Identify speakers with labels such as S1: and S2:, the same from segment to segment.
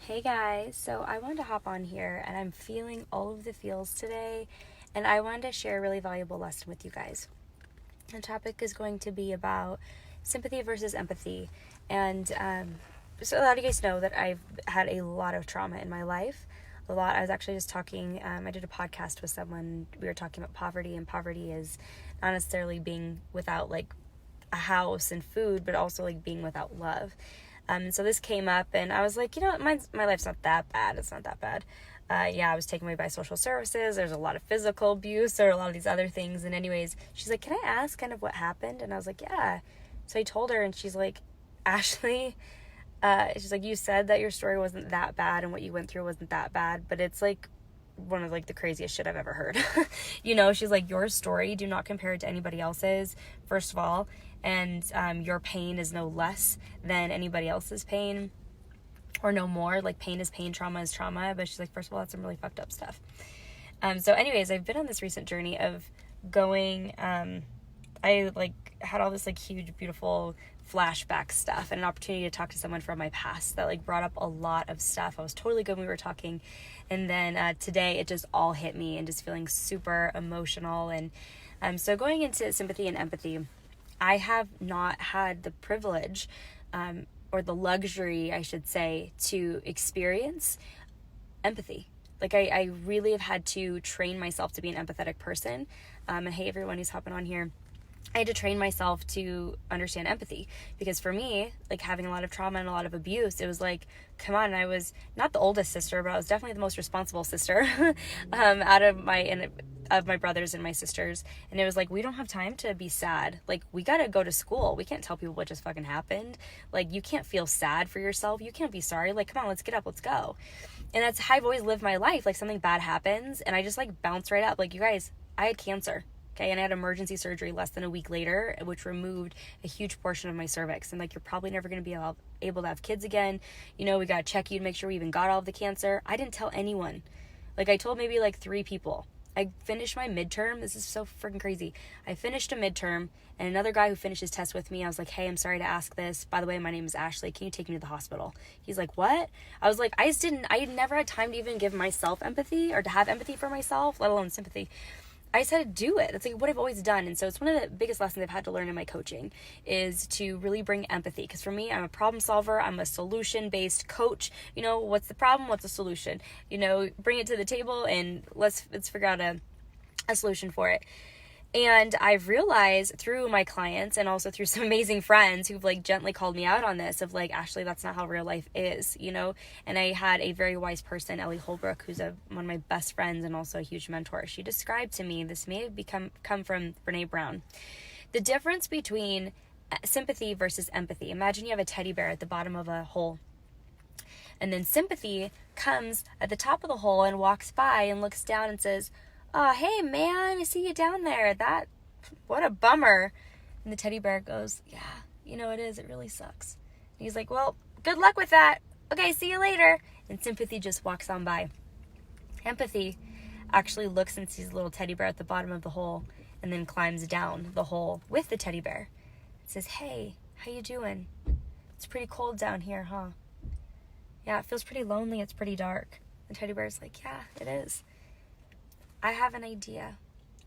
S1: Hey guys, so I wanted to hop on here and I'm feeling all of the feels today and I wanted to share a really valuable lesson with you guys. The topic is going to be about sympathy versus empathy. And so a lot of you guys know that I've had a lot of trauma in my life. I was actually just talking, I did a podcast with someone, we were talking about poverty, and poverty is not necessarily being without like a house and food, but also like being without love. So this came up and I was like, my life's not that bad. It's not that bad. I was taken away by social services. There's a lot of physical abuse. There are a lot of these other things. And anyways, she's like, can I ask kind of what happened? And I was like, yeah. So I told her and she's like, Ashley, she's like, you said that your story wasn't that bad and what you went through wasn't that bad, but it's like one of like the craziest shit I've ever heard. She's like, your story, do not compare it to anybody else's, first of all. And your pain is no less than anybody else's pain, or no more. Like, pain is pain, trauma is trauma. But she's like, first of all, that's some really fucked up stuff. So anyways, I've been on this recent journey of going, I like had all this like huge, beautiful flashback stuff and an opportunity to talk to someone from my past that like brought up a lot of stuff. I was totally good when we were talking. And then today it just all hit me and just feeling super emotional. And so going into sympathy and empathy, I have not had the privilege or the luxury, I should say, to experience empathy. Like I really have had to train myself to be an empathetic person. And hey, everyone who's hopping on here, I had to train myself to understand empathy, because for me, like having a lot of trauma and a lot of abuse, it was like, come on, I was not the oldest sister, but I was definitely the most responsible sister out of my brothers and my sisters. And it was like, we don't have time to be sad. Like, we got to go to school. We can't tell people what just fucking happened. Like, you can't feel sad for yourself. You can't be sorry. Like, come on, let's get up. Let's go. And that's how I've always lived my life. Like, something bad happens and I just like bounce right up. Like, you guys, I had cancer. Okay, and I had emergency surgery less than a week later, which removed a huge portion of my cervix. And like, you're probably never going to be able to have kids again. We got to check you to make sure we even got all of the cancer. I didn't tell anyone. Like, I told maybe like 3 people. I finished my midterm. This is so freaking crazy. I finished a midterm, and another guy who finished his test with me, I was like, hey, I'm sorry to ask this. By the way, my name is Ashley. Can you take me to the hospital? He's like, what? I was like, I had never had time to even give myself empathy or to have empathy for myself, let alone sympathy. I just had to do it. That's like what I've always done. And so it's one of the biggest lessons I've had to learn in my coaching is to really bring empathy. Because for me, I'm a problem solver. I'm a solution-based coach. What's the problem? What's the solution? Bring it to the table and let's figure out a solution for it. And I've realized through my clients and also through some amazing friends who've like gently called me out on this of like, Ashley, that's not how real life is, And I had a very wise person, Ellie Holbrook, who's one of my best friends and also a huge mentor. She described to me, this may have come from Brene Brown, the difference between sympathy versus empathy. Imagine you have a teddy bear at the bottom of a hole. And then sympathy comes at the top of the hole and walks by and looks down and says, oh, hey, man, I see you down there. What a bummer. And the teddy bear goes, yeah, it is. It really sucks. And he's like, well, good luck with that. Okay, see you later. And sympathy just walks on by. Empathy actually looks and sees a little teddy bear at the bottom of the hole and then climbs down the hole with the teddy bear. It says, hey, how you doing? It's pretty cold down here, huh? Yeah, it feels pretty lonely. It's pretty dark. The teddy bear's like, yeah, it is. I have an idea.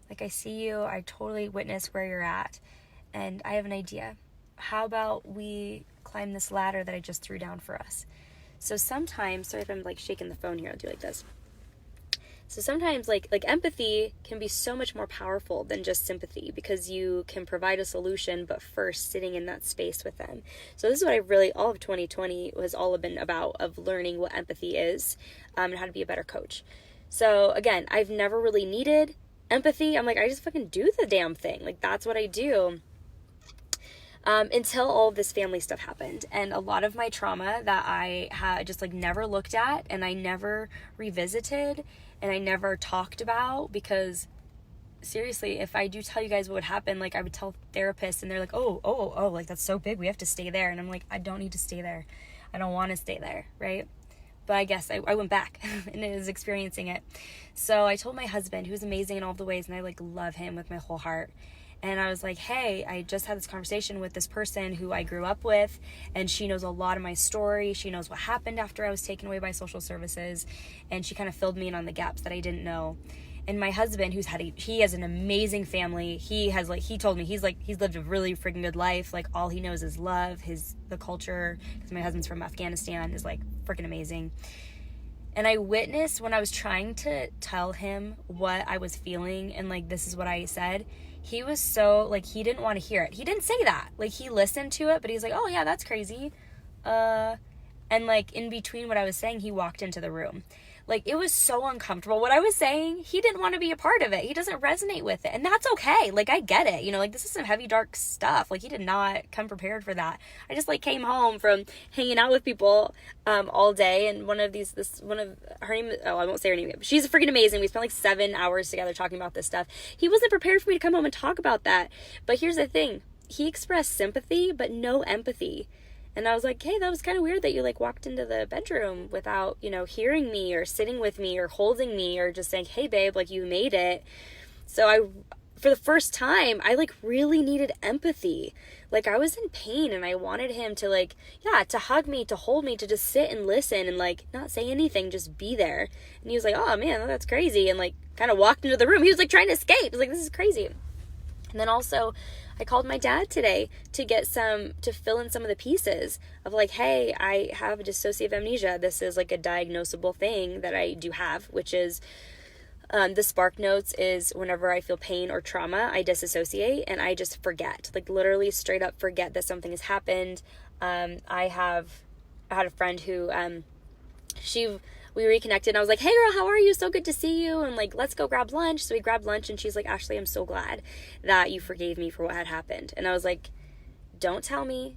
S1: Like, I see you, I totally witness where you're at, and I have an idea. How about we climb this ladder that I just threw down for us? So sometimes, sorry if I'm like shaking the phone here, I'll do like this. So sometimes like empathy can be so much more powerful than just sympathy, because you can provide a solution, but first sitting in that space with them. So this is what all of 2020 has all been about, of learning what empathy is and how to be a better coach. So again, I've never really needed empathy. I'm like, I just fucking do the damn thing. Like, that's what I do. Until all of this family stuff happened. And a lot of my trauma that I had just like never looked at and I never revisited and I never talked about, because seriously, if I do tell you guys what would happen, like I would tell therapists and they're like, oh, like that's so big, we have to stay there. And I'm like, I don't need to stay there. I don't want to stay there, right? But I guess I went back and I was experiencing it. So I told my husband, who's amazing in all the ways, and I like love him with my whole heart. And I was like, hey, I just had this conversation with this person who I grew up with, and she knows a lot of my story. She knows what happened after I was taken away by social services, and she kind of filled me in on the gaps that I didn't know. And my husband, he has an amazing family. He told me he's lived a really freaking good life. Like, all he knows is love. The culture, because my husband's from Afghanistan, is like freaking amazing. And I witnessed when I was trying to tell him what I was feeling and like, this is what I said. He was so like, he didn't want to hear it. He didn't say that. Like, he listened to it, but he's like, oh yeah, that's crazy. And like, in between what I was saying, he walked into the room. Like, it was so uncomfortable. What I was saying, he didn't want to be a part of it. He doesn't resonate with it. And that's okay. Like, I get it. You know, like, this is some heavy, dark stuff. Like, he did not come prepared for that. I just, like, came home from hanging out with people all day. And her name, I won't say her name, but she's freaking amazing. We spent, like, 7 hours together talking about this stuff. He wasn't prepared for me to come home and talk about that. But here's the thing. He expressed sympathy, but no empathy. And I was like, hey, that was kind of weird that you like walked into the bedroom without, you know, hearing me or sitting with me or holding me or just saying, hey, babe, like, you made it. So for the first time, I like really needed empathy. Like, I was in pain and I wanted him to like, yeah, to hug me, to hold me, to just sit and listen and like not say anything, just be there. And he was like, oh man, that's crazy. And like kind of walked into the room. He was like trying to escape. He was like, this is crazy. And then also, I called my dad today to fill in some of the pieces of like, hey, I have dissociative amnesia. This is like a diagnosable thing that I do have, which is the spark notes is whenever I feel pain or trauma, I disassociate and I just forget, like literally straight up forget that something has happened. I had a friend who, we reconnected and I was like, hey girl, how are you? So good to see you. And like, let's go grab lunch. So we grabbed lunch and she's like, Ashley, I'm so glad that you forgave me for what had happened. And I was like, don't tell me.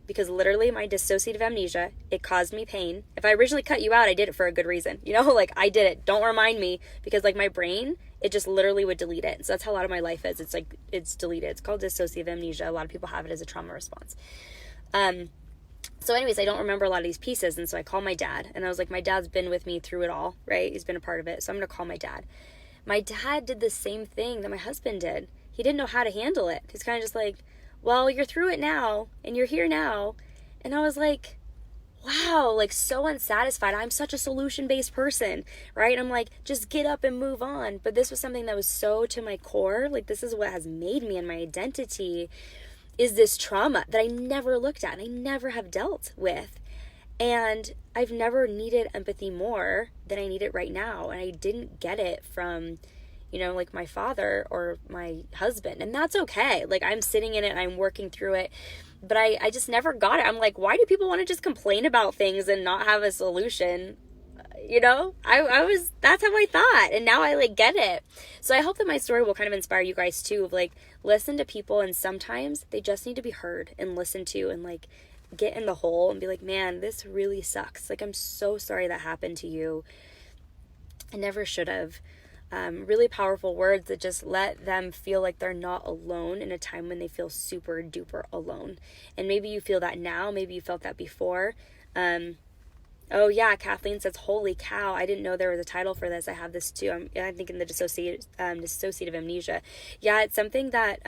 S1: Because literally my dissociative amnesia, it caused me pain. If I originally cut you out, I did it for a good reason. You know, like I did it. Don't remind me, because like my brain, it just literally would delete it. So that's how a lot of my life is. It's like, it's deleted. It's called dissociative amnesia. A lot of people have it as a trauma response. So anyways, I don't remember a lot of these pieces. And so I called my dad and I was like, my dad's been with me through it all, right? He's been a part of it. So I'm going to call my dad. My dad did the same thing that my husband did. He didn't know how to handle it. He's kind of just like, well, you're through it now and you're here now. And I was like, wow, like so unsatisfied. I'm such a solution-based person, right? I'm like, just get up and move on. But this was something that was so to my core. Like, this is what has made me and my identity, is this trauma that I never looked at and I never have dealt with. And I've never needed empathy more than I need it right now. And I didn't get it from, you know, like my father or my husband. And that's okay. Like, I'm sitting in it and I'm working through it. But I just never got it. I'm like, why do people want to just complain about things and not have a solution? You know, that's how I thought. And now I like get it. So I hope that my story will kind of inspire you guys too, of like, listen to people. And sometimes they just need to be heard and listened to and like get in the hole and be like, man, this really sucks. Like, I'm so sorry that happened to you. I never should have. Really powerful words that just let them feel like they're not alone in a time when they feel super duper alone. And maybe you feel that now, maybe you felt that before. Oh yeah, Kathleen says, holy cow, I didn't know there was a title for this. I have this too. I'm thinking the dissociative amnesia. Yeah, it's something that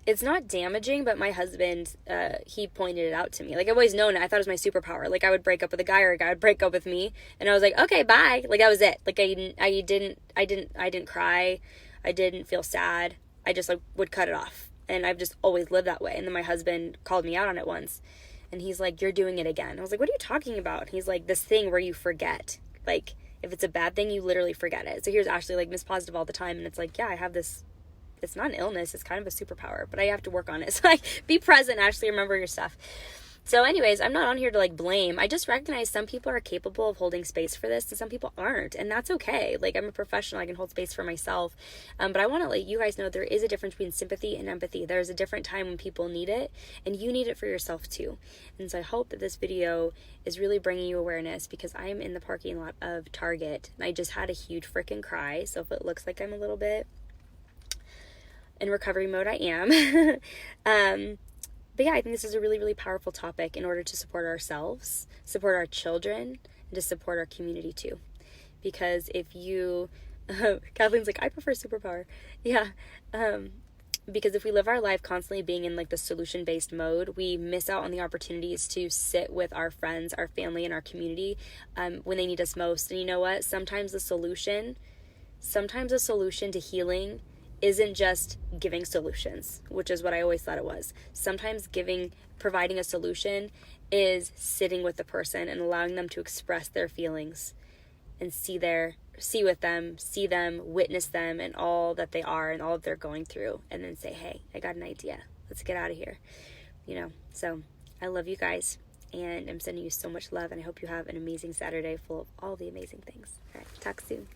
S1: it's not damaging, but my husband, he pointed it out to me. Like, I've always known it. I thought it was my superpower. Like, I would break up with a guy or a guy would break up with me and I was like, okay, bye. Like, that was it. Like, I didn't cry. I didn't feel sad. I just like would cut it off. And I've just always lived that way. And then my husband called me out on it once and he's like, you're doing it again. I was like, what are you talking about? He's like, this thing where you forget, like, if it's a bad thing, you literally forget it. So here's Ashley, like, Miss Positive all the time. And it's like, yeah, I have this. It's not an illness. It's kind of a superpower, but I have to work on it. So like, be present, Ashley, remember your stuff. So anyways, I'm not on here to like blame. I just recognize some people are capable of holding space for this and some people aren't. And that's okay. Like, I'm a professional. I can hold space for myself. But I want to let you guys know there is a difference between sympathy and empathy. There's a different time when people need it and you need it for yourself too. And so I hope that this video is really bringing you awareness, because I'm in the parking lot of Target and I just had a huge freaking cry. So if it looks like I'm a little bit in recovery mode, I am. But yeah, I think this is a really, really powerful topic in order to support ourselves, support our children, and to support our community too. Because if you Kathleen's like, I prefer superpower. Yeah. Because if we live our life constantly being in like the solution-based mode, we miss out on the opportunities to sit with our friends, our family, and our community when they need us most. And you know what? Sometimes the solution to healing isn't just giving solutions, which is what I always thought it was. Sometimes providing a solution is sitting with the person and allowing them to express their feelings and see them, witness them and all that they are and all that they're going through, and then say, hey, I got an idea. Let's get out of here. So I love you guys, and I'm sending you so much love, and I hope you have an amazing Saturday full of all the amazing things. All right, talk soon.